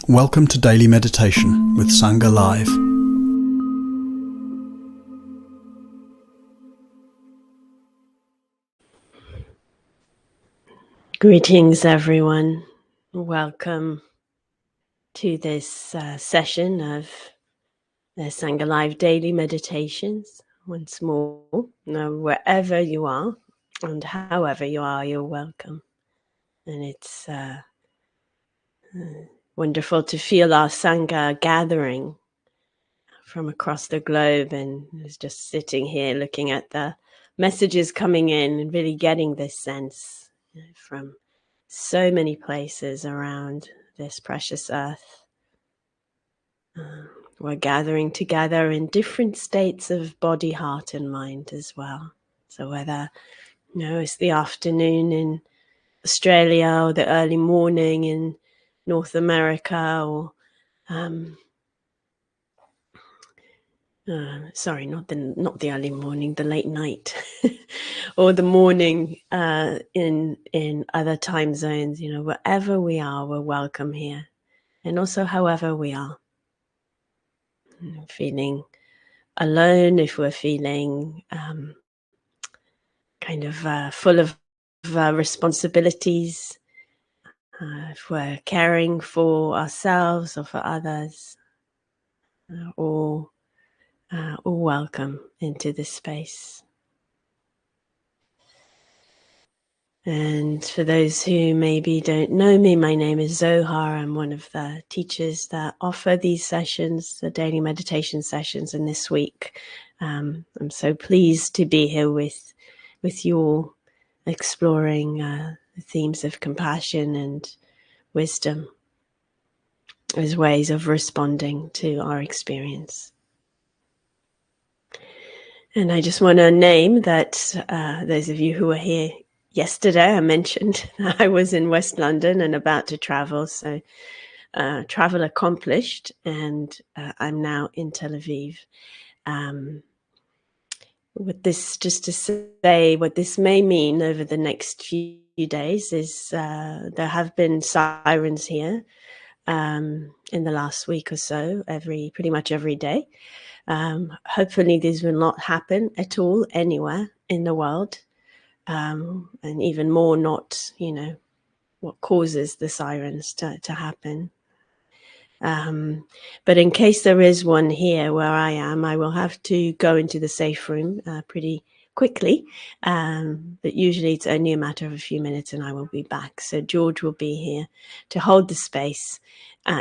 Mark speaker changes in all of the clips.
Speaker 1: Welcome to Daily Meditation with Zohar Lavie.
Speaker 2: Greetings, everyone. Welcome to this session of the Zohar Lavie Daily Meditations. Once more, now wherever you are and however you are, you're welcome. And it's wonderful to feel our Sangha gathering from across the globe, and just sitting here looking at the messages coming in and really getting this sense from so many places around this precious earth. We're gathering together in different states of body, heart, and mind as well. So whether it's the afternoon in Australia or the early morning in North America, or sorry, not the early morning, the late night, or the morning in other time zones. Wherever we are, we're welcome here, and also however we are. Feeling alone, if we're feeling full of responsibilities, if we're caring for ourselves or for others, all welcome into this space. And for those who maybe don't know me, my name is Zohar. I'm one of the teachers that offer these sessions, the daily meditation sessions. And this week, I'm so pleased to be here with you all, exploring the themes of compassion and wisdom as ways of responding to our experience. And I just want to name that those of you who were here yesterday, I mentioned I was in West London and about to travel, so travel accomplished, and I'm now in Tel Aviv. With this, just to say what this may mean over the next few days is there have been sirens here in the last week or so, pretty much every day. Hopefully these will not happen at all anywhere in the world. And even more not, what causes the sirens to happen. But in case there is one here where I am, I will have to go into the safe room pretty quickly. But usually it's only a matter of a few minutes and I will be back. So George will be here to hold the space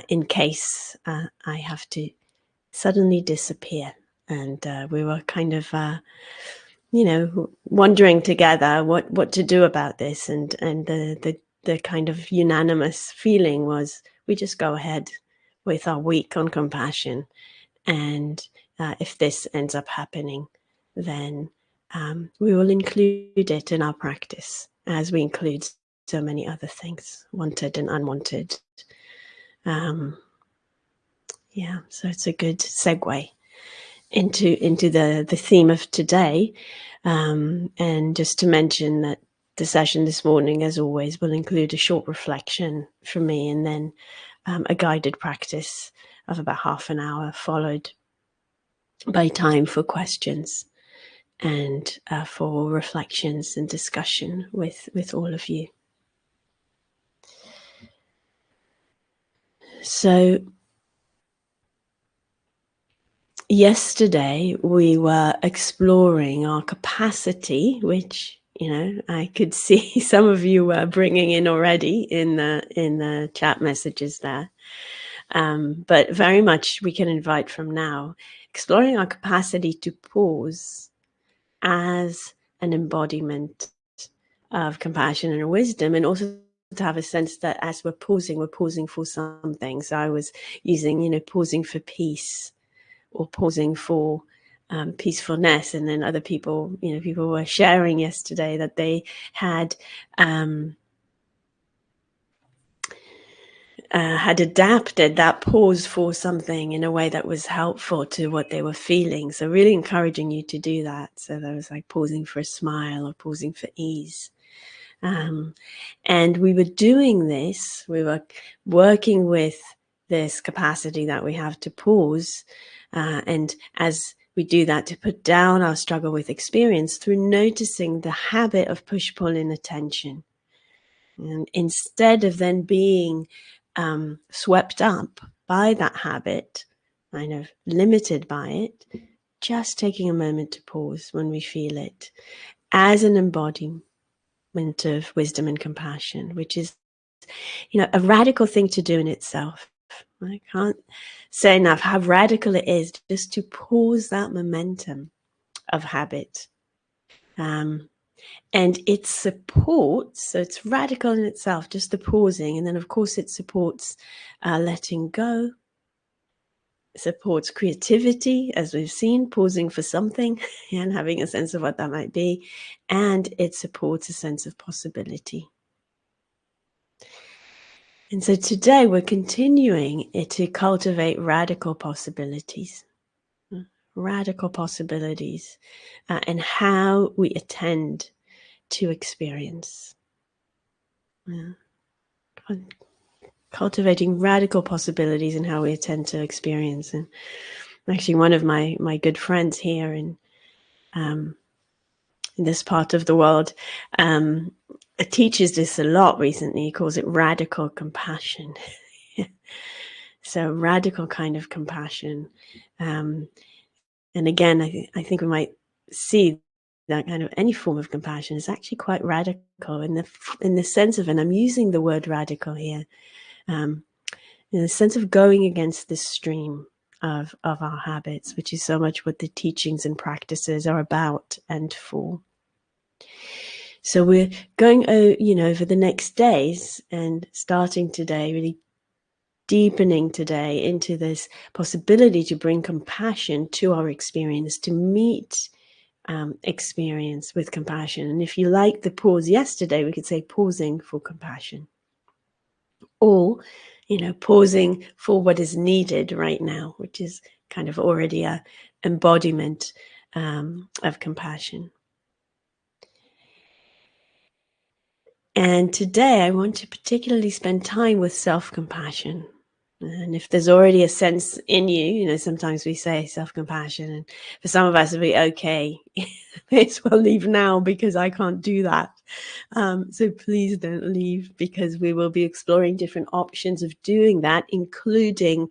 Speaker 2: in case I have to suddenly disappear. And we were kind of wondering together what to do about this, and the kind of unanimous feeling was we just go ahead with our week on compassion, and if this ends up happening, then we will include it in our practice as we include so many other things, wanted and unwanted. So it's a good segue into the theme of today, and just to mention that the session this morning, as always, will include a short reflection from me, and then a guided practice of about half an hour, followed by time for questions and for reflections and discussion with all of you. So yesterday we were exploring our capacity, which I could see some of you were bringing in already in the chat messages there, but very much we can invite from now, exploring our capacity to pause as an embodiment of compassion and wisdom, and also to have a sense that as we're pausing for something. So I was using pausing for peace, or pausing for peacefulness, and then other people were sharing yesterday that they had adapted that pause for something in a way that was helpful to what they were feeling. So really encouraging you to do that. So there was like pausing for a smile or pausing for ease. And we were doing this, we were working with this capacity that we have to pause, and as we do that, to put down our struggle with experience through noticing the habit of push-pull in attention. And instead of then being swept up by that habit, kind of limited by it, just taking a moment to pause when we feel it as an embodiment of wisdom and compassion, which is, a radical thing to do in itself. I can't say enough how radical it is just to pause that momentum of habit. And it supports, so it's radical in itself, just the pausing. And then, of course, it supports letting go. It supports creativity, as we've seen, pausing for something and having a sense of what that might be. And it supports a sense of possibility. And so today we're continuing to cultivate radical possibilities. Radical possibilities and how we attend to experience. Cultivating radical possibilities in how we attend to experience. And actually, one of my good friends here in this part of the world teaches this a lot recently. He calls it radical compassion. So radical kind of compassion. And again, I think we might see that kind of any form of compassion is actually quite radical in the sense of, and I'm using the word radical here, in the sense of going against the stream of our habits, which is so much what the teachings and practices are about and for. So we're going, over the next days and starting today, really deepening today into this possibility to bring compassion to our experience, to meet experience with compassion. And if you like the pause yesterday, we could say pausing for compassion, or pausing for what is needed right now, which is kind of already a embodiment of compassion. And today I want to particularly spend time with self-compassion. And if there's already a sense in you, sometimes we say self-compassion, and for some of us it'll be okay, may as well leave now because I can't do that. So please don't leave, because we will be exploring different options of doing that, including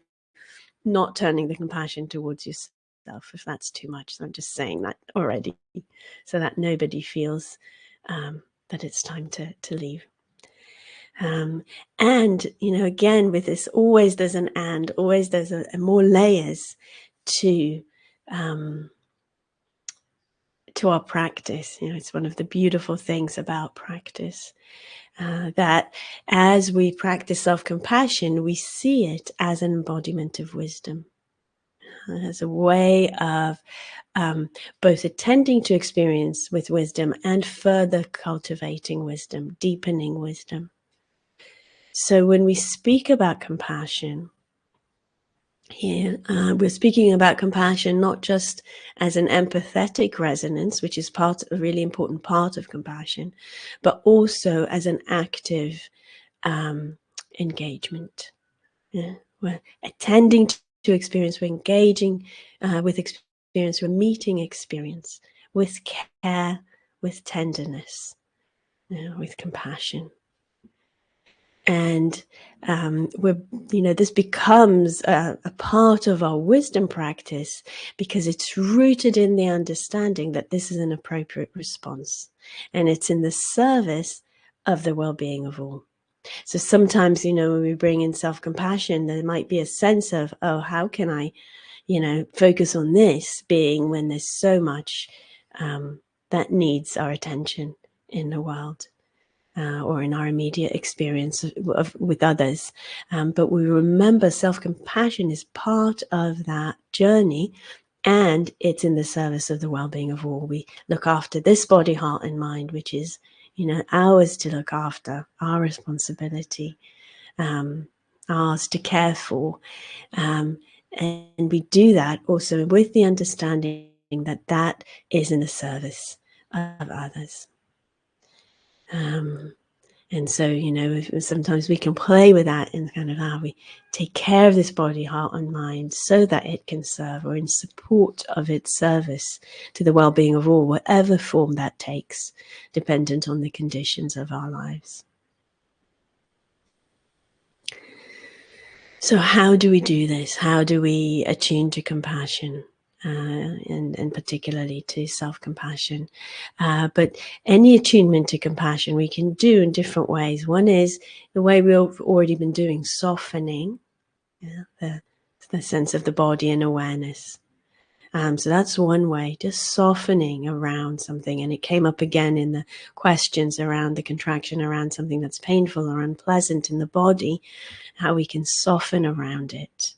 Speaker 2: not turning the compassion towards yourself if that's too much. So I'm just saying that already so that nobody feels that it's time to leave. And, again, with this, always there's an and, always there's a more layers to our practice. It's one of the beautiful things about practice, that as we practice self-compassion, we see it as an embodiment of wisdom, as a way of both attending to experience with wisdom and further cultivating wisdom, deepening wisdom. So when we speak about compassion here, we're speaking about compassion not just as an empathetic resonance, which is a really important part of compassion, but also as an active engagement. We're attending to experience, we're engaging with experience, we're meeting experience with care, with tenderness, with compassion. And this becomes a part of our wisdom practice because it's rooted in the understanding that this is an appropriate response, and it's in the service of the well-being of all. So sometimes, when we bring in self-compassion, there might be a sense of, oh, how can I, focus on this being when there's so much that needs our attention in the world. Or in our immediate experience with others. But we remember self-compassion is part of that journey, and it's in the service of the well-being of all. We look after this body, heart, and mind, which is, ours to look after, our responsibility, ours to care for. And we do that also with the understanding that that is in the service of others. And so, sometimes we can play with that and kind of how we take care of this body, heart, and mind so that it can serve, or in support of its service to the well-being of all, whatever form that takes, dependent on the conditions of our lives. So how do we do this? How do we attune to compassion? And particularly to self-compassion. But any attunement to compassion we can do in different ways. One is the way we've already been doing, softening, the sense of the body and awareness. So that's one way, just softening around something. And it came up again in the questions around the contraction around something that's painful or unpleasant in the body, how we can soften around it.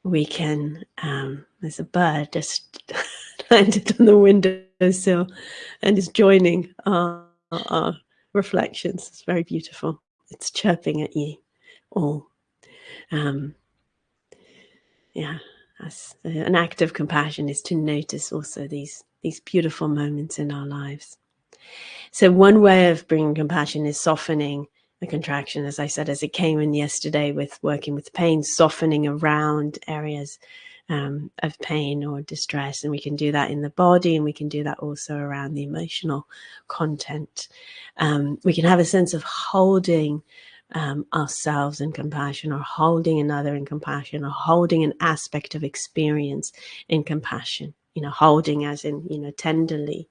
Speaker 2: We can, there's a bird just landed on the windowsill and is joining our reflections. It's very beautiful. It's chirping at you all. Yeah, an act of compassion is to notice also these beautiful moments in our lives. So one way of bringing compassion is softening the contraction, as I said, as it came in yesterday with working with pain, softening around areas of pain or distress. And we can do that in the body, and we can do that also around the emotional content. We can have a sense of holding ourselves in compassion, or holding another in compassion, or holding an aspect of experience in compassion, holding as in, tenderly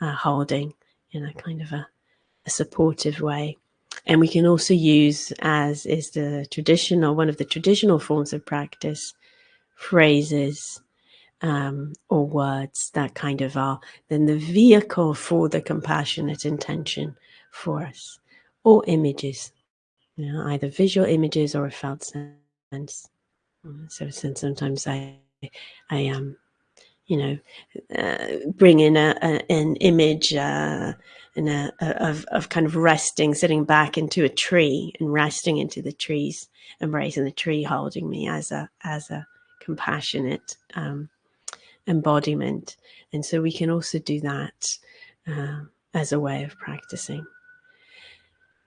Speaker 2: holding in a kind of a supportive way. And we can also use, as is the traditional, one of the traditional forms of practice, phrases or words that kind of are then the vehicle for the compassionate intention for us, or images, either visual images or a felt sense. So sometimes I bring in an image of kind of resting, sitting back into a tree and resting into the trees, embracing the tree holding me as a compassionate embodiment. And so we can also do that as a way of practicing.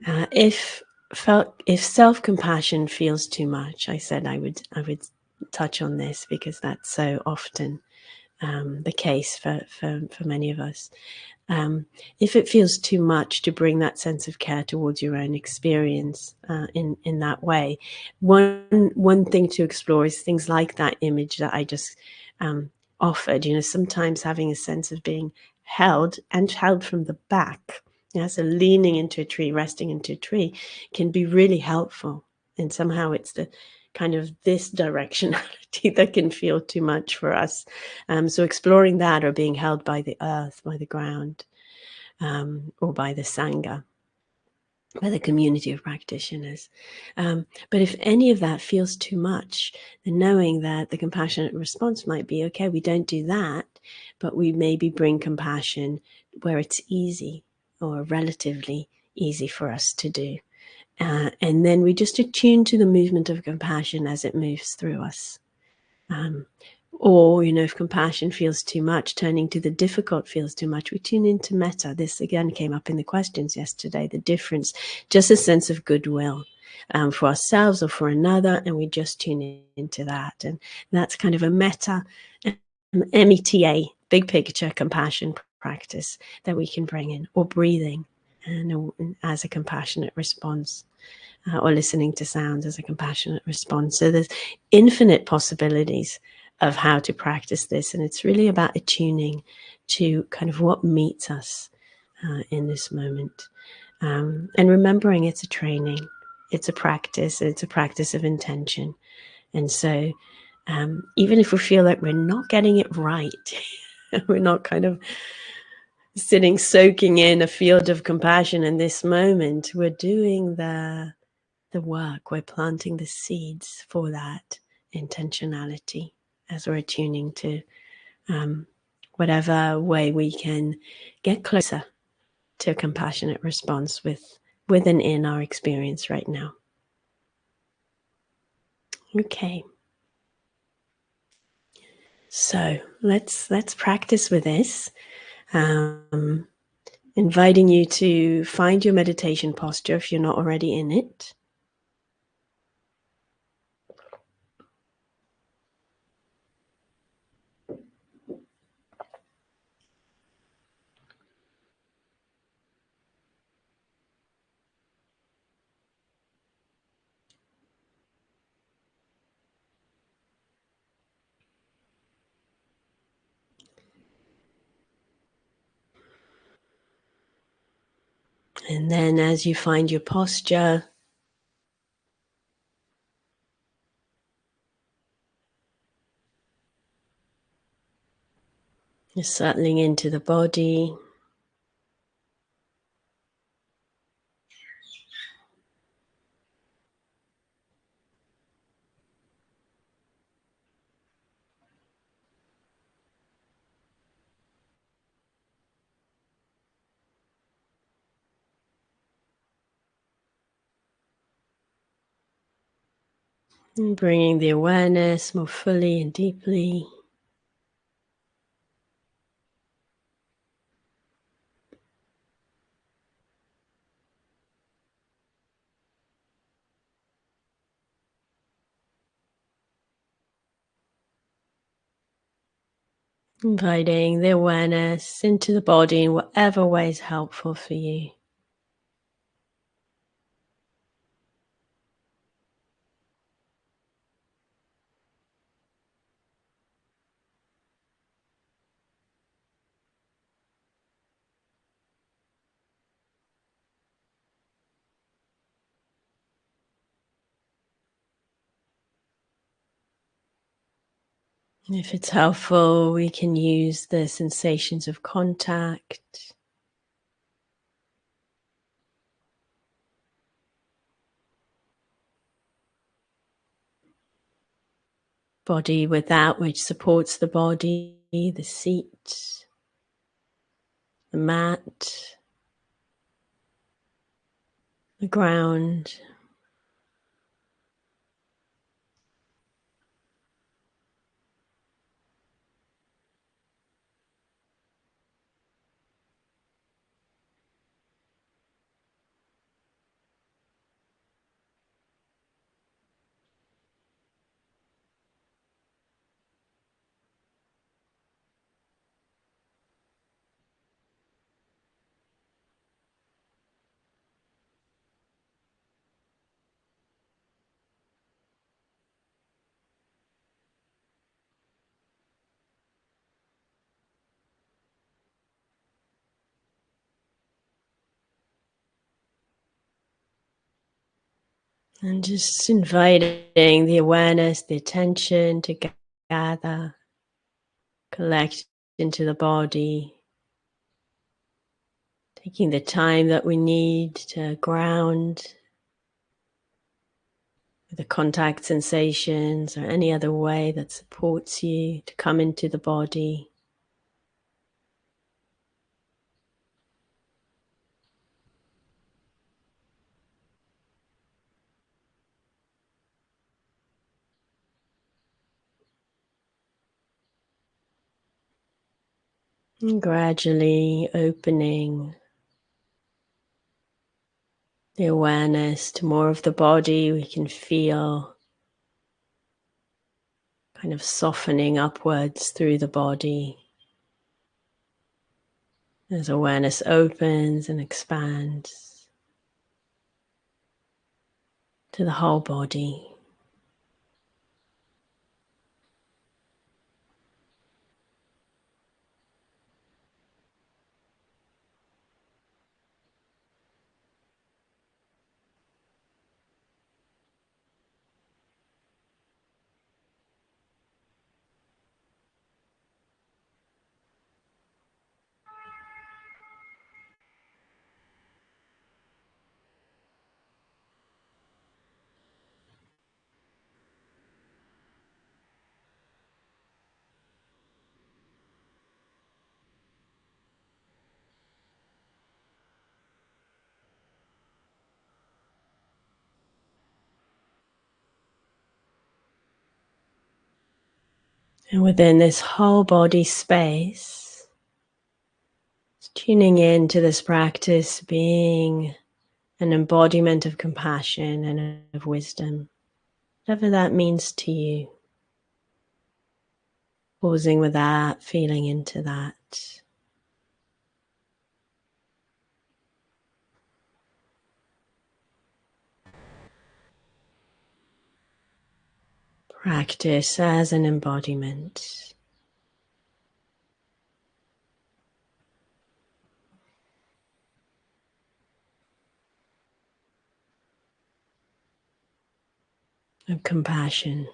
Speaker 2: If self-compassion feels too much, I said I would touch on this because that's so often the case for many of us. If it feels too much to bring that sense of care towards your own experience in that way, one thing to explore is things like that image that I just offered. Sometimes having a sense of being held, and held from the back. So leaning into a tree, resting into a tree, can be really helpful. And somehow it's the kind of this directionality that can feel too much for us. So exploring that, or being held by the earth, by the ground, or by the Sangha, by the community of practitioners. But if any of that feels too much, then knowing that the compassionate response might be, okay, we don't do that, but we maybe bring compassion where it's easy, or relatively easy for us to do. And then we just attune to the movement of compassion as it moves through us. Or, if compassion feels too much, turning to the difficult feels too much, we tune into metta. This again came up in the questions yesterday, the difference, just a sense of goodwill for ourselves or for another, and we just tune into that. And that's kind of a metta, META, big picture compassion practice that we can bring in, or breathing and as a compassionate response. Or listening to sounds as a compassionate response. So there's infinite possibilities of how to practice this. And it's really about attuning to kind of what meets us in this moment. And remembering it's a training, it's a practice of intention. And so even if we feel like we're not getting it right, we're not kind of sitting, soaking in a field of compassion in this moment, we're doing the work, we're planting the seeds for that intentionality as we're attuning to whatever way we can get closer to a compassionate response with and in our experience right now. Okay. So let's practice with this. inviting you to find your meditation posture if you're not already in it. And then as you find your posture, you're settling into the body. And bringing the awareness more fully and deeply. Inviting the awareness into the body in whatever way is helpful for you. If it's helpful, we can use the sensations of contact, body with that which supports the body, the seat, the mat, the ground. And just inviting the awareness, the attention to gather, collect into the body, taking the time that we need to ground with the contact sensations or any other way that supports you to come into the body. And gradually opening the awareness to more of the body. We can feel kind of softening upwards through the body as awareness opens and expands to the whole body. And within this whole body space, Tuning in to this practice being an embodiment of compassion and of wisdom, whatever that means to you. Pausing with that, feeling into that. Practice as an embodiment. Of compassion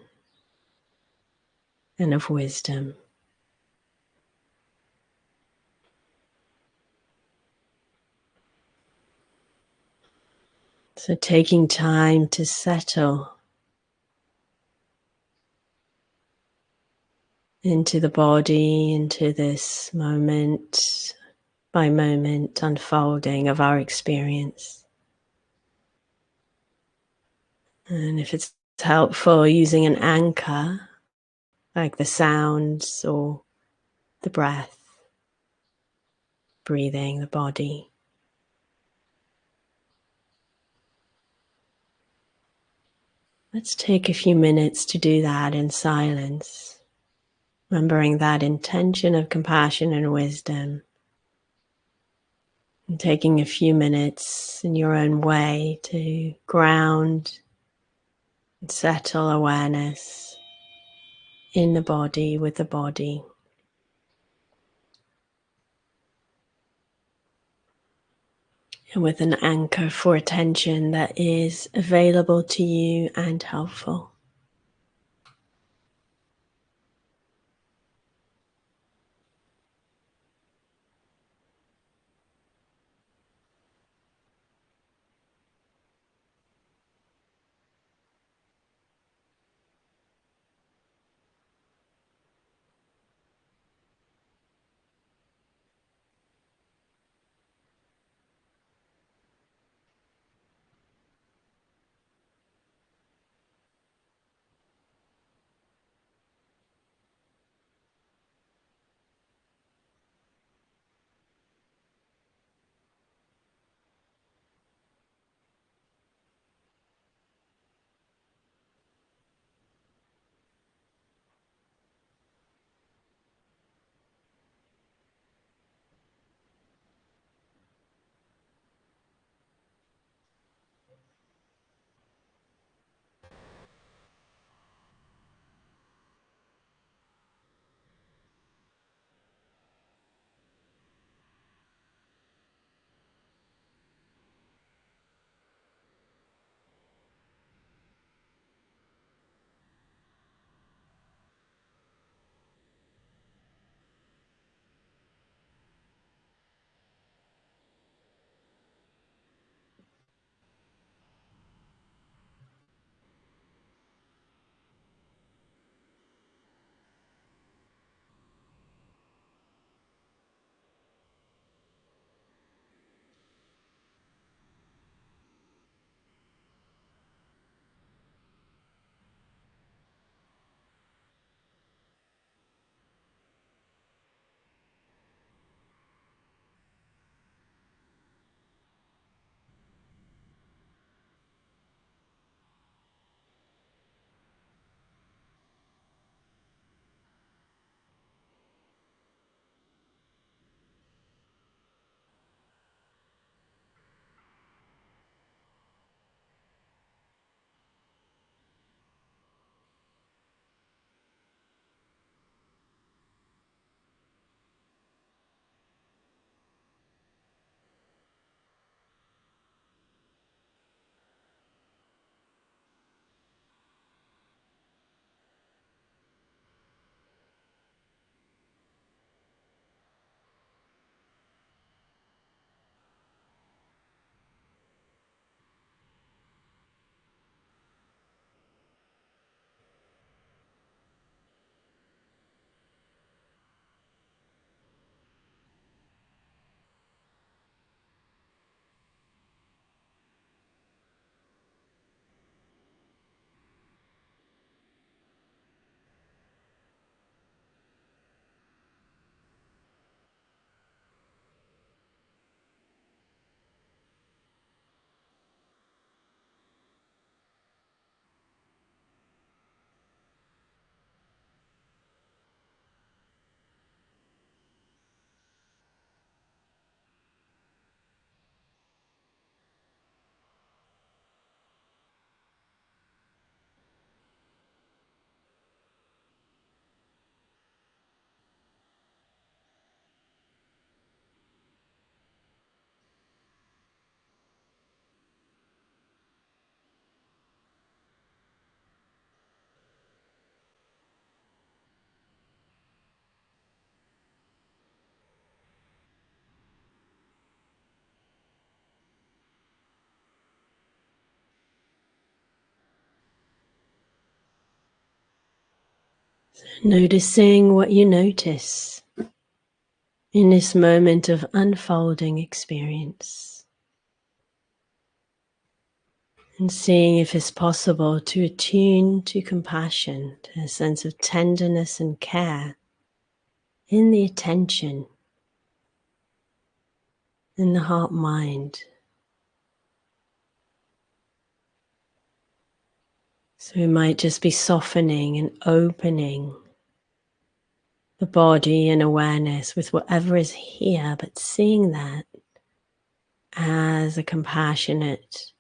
Speaker 2: and of wisdom. So taking time to settle into the body, into this moment by moment unfolding of our experience. And if it's helpful, using an anchor like the sounds or the breath, breathing, the body. Let's take a few minutes to do that in silence, remembering that intention of compassion and wisdom, and taking a few minutes in your own way to ground and settle awareness in the body, with the body. And with an anchor for attention that is available to you and helpful. Noticing what you notice in this moment of unfolding experience, and seeing if it's possible to attune to compassion, to a sense of tenderness and care in the attention, in the heart-mind. So we might just be softening and opening the body and awareness with whatever is here, but seeing that as a compassionate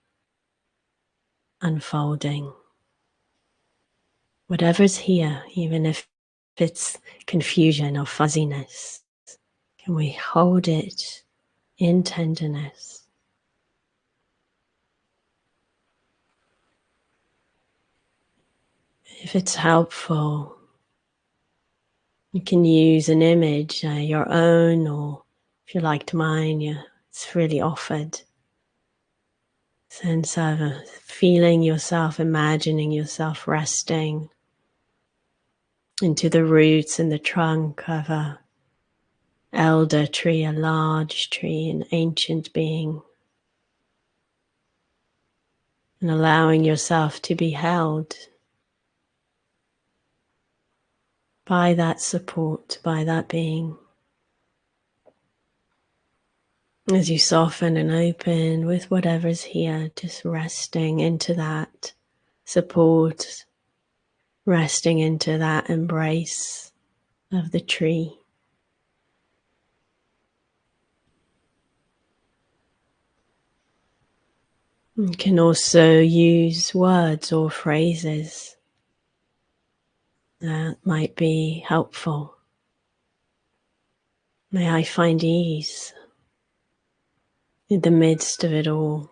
Speaker 2: unfolding. Whatever's here, even if it's confusion or fuzziness, can we hold it in tenderness? If it's helpful, you can use an image, your own, or if you liked mine, it's freely offered. Sense of feeling yourself, imagining yourself resting into the roots and the trunk of a elder tree, a large tree, an ancient being, and allowing yourself to be held by that support, by that being. As you soften and open with whatever's here, just resting into that support, resting into that embrace of the tree. You can also use words or phrases that might be helpful. May I find ease in the midst of it all.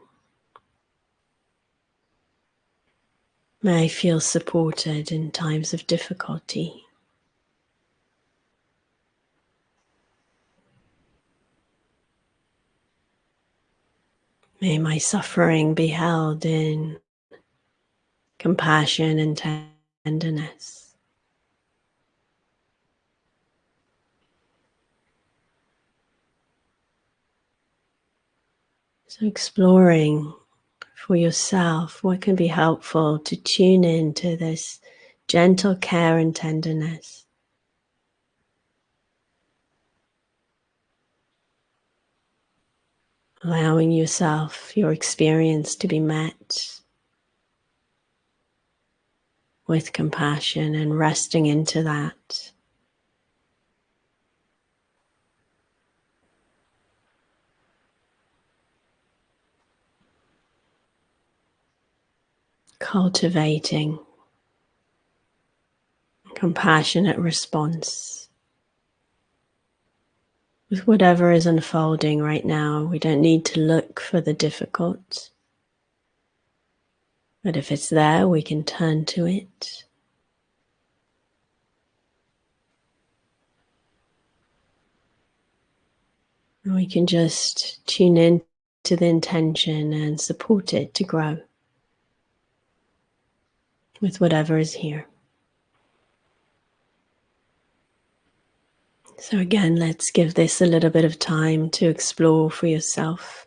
Speaker 2: May I feel supported in times of difficulty. May my suffering be held in compassion and tenderness. So exploring for yourself what can be helpful to tune into this gentle care and tenderness. Allowing yourself, your experience to be met with compassion and resting into that. Cultivating compassionate response with whatever is unfolding right now. We don't need to look for the difficult, but if it's there, we can turn to it. And we can just tune in to the intention and support it to grow with whatever is here. So again, let's give this a little bit of time to explore for yourself.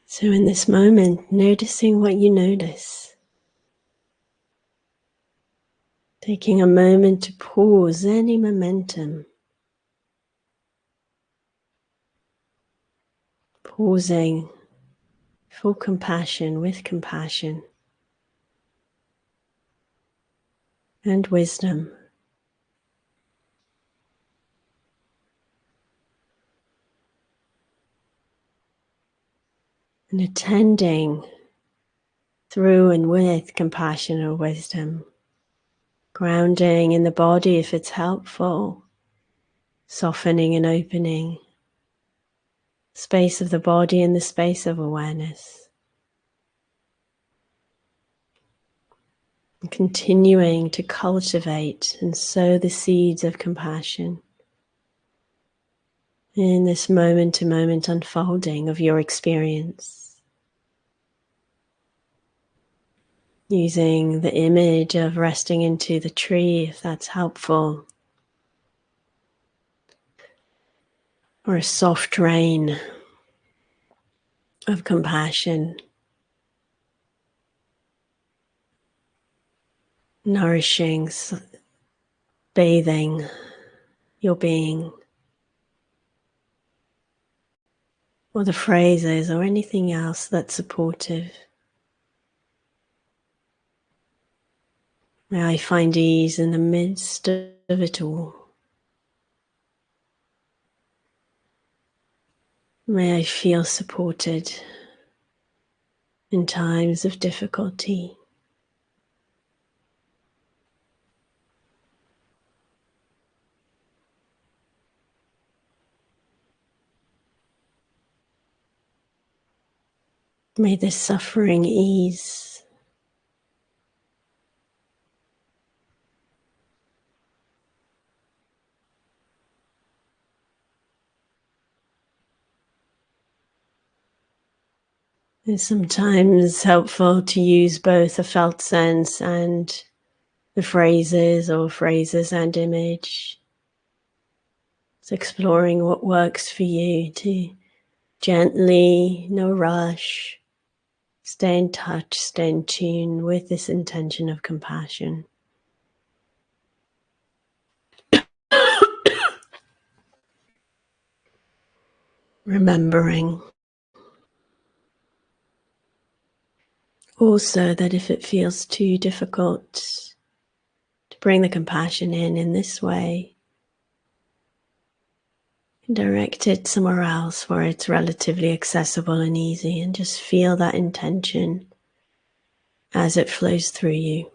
Speaker 2: So in this moment, noticing what you notice. Taking a moment to pause any momentum. Pausing for compassion, with compassion and wisdom. And attending through and with compassion or wisdom. Grounding in the body if it's helpful. Softening and opening. Space of the body and the space of awareness. And continuing to cultivate and sow the seeds of compassion in this moment-to-moment unfolding of your experience. Using the image of resting into the tree if that's helpful. Or a soft rain of compassion. Nourishing, bathing your being. Or the phrases or anything else that's supportive. May I find ease in the midst of it all. May I feel supported in times of difficulty. May this suffering ease. It's sometimes helpful to use both a felt sense and the phrases or phrases and image. It's exploring what works for you to gently, no rush, stay in touch, stay in tune with this intention of compassion. Remembering also that if it feels too difficult to bring the compassion in this way, direct it somewhere else where it's relatively accessible and easy, and just feel that intention as it flows through you.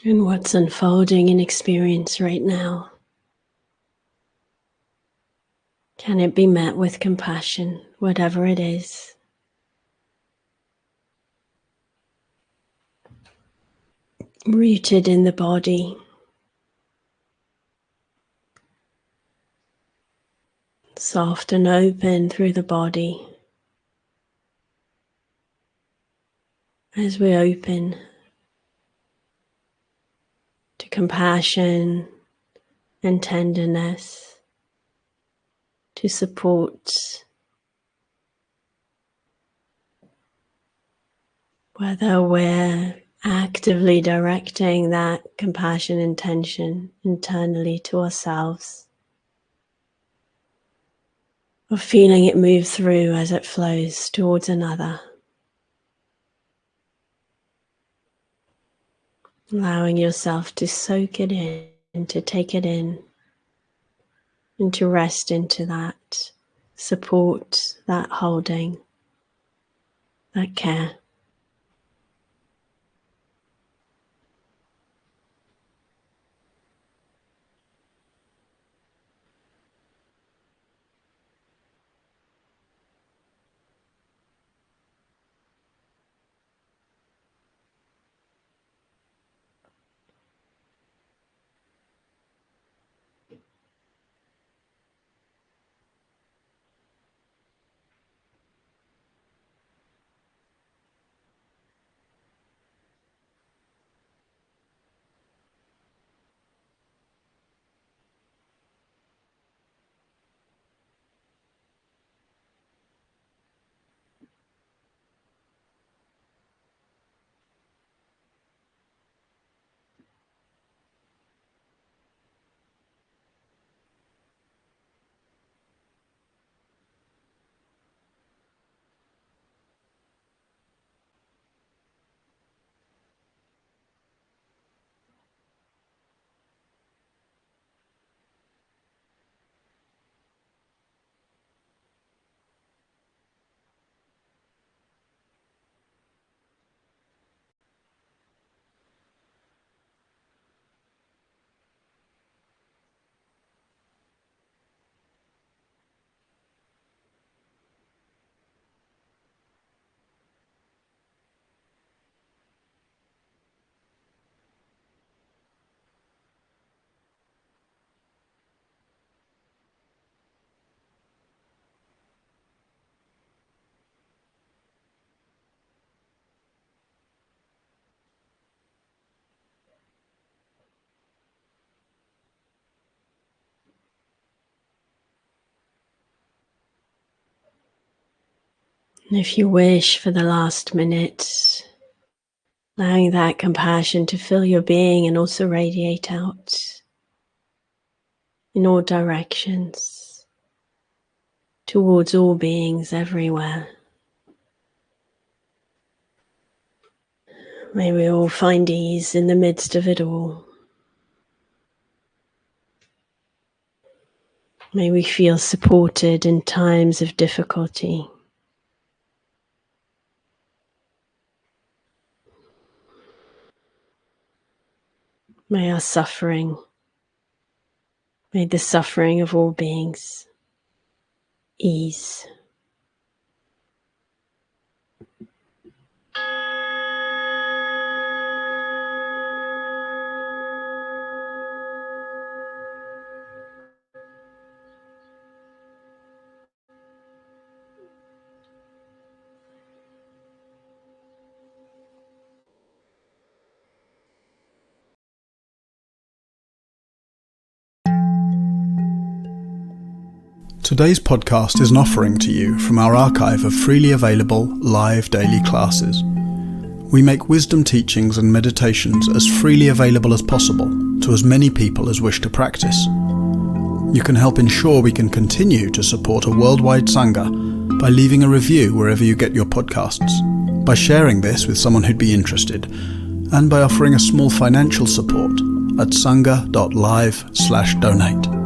Speaker 2: And what's unfolding in experience right now? Can it be met with compassion, whatever it is? Rooted in the body. Soft and open through the body. As we open to compassion and tenderness, to support, whether we're actively directing that compassion intention internally to ourselves, or feeling it move through as it flows towards another. Allowing yourself to soak it in, to take it in, and to rest into that support, that holding, that care. And if you wish, for the last minute, allowing that compassion to fill your being and also radiate out in all directions, towards all beings everywhere. May we all find ease in the midst of it all. May we feel supported in times of difficulty. May the suffering of all beings ease.
Speaker 1: Today's podcast is an offering to you from our archive of freely available live daily classes. We make wisdom teachings and meditations as freely available as possible to as many people as wish to practice. You can help ensure we can continue to support a worldwide Sangha by leaving a review wherever you get your podcasts, by sharing this with someone who'd be interested, and by offering a small financial support at sangha.live/donate.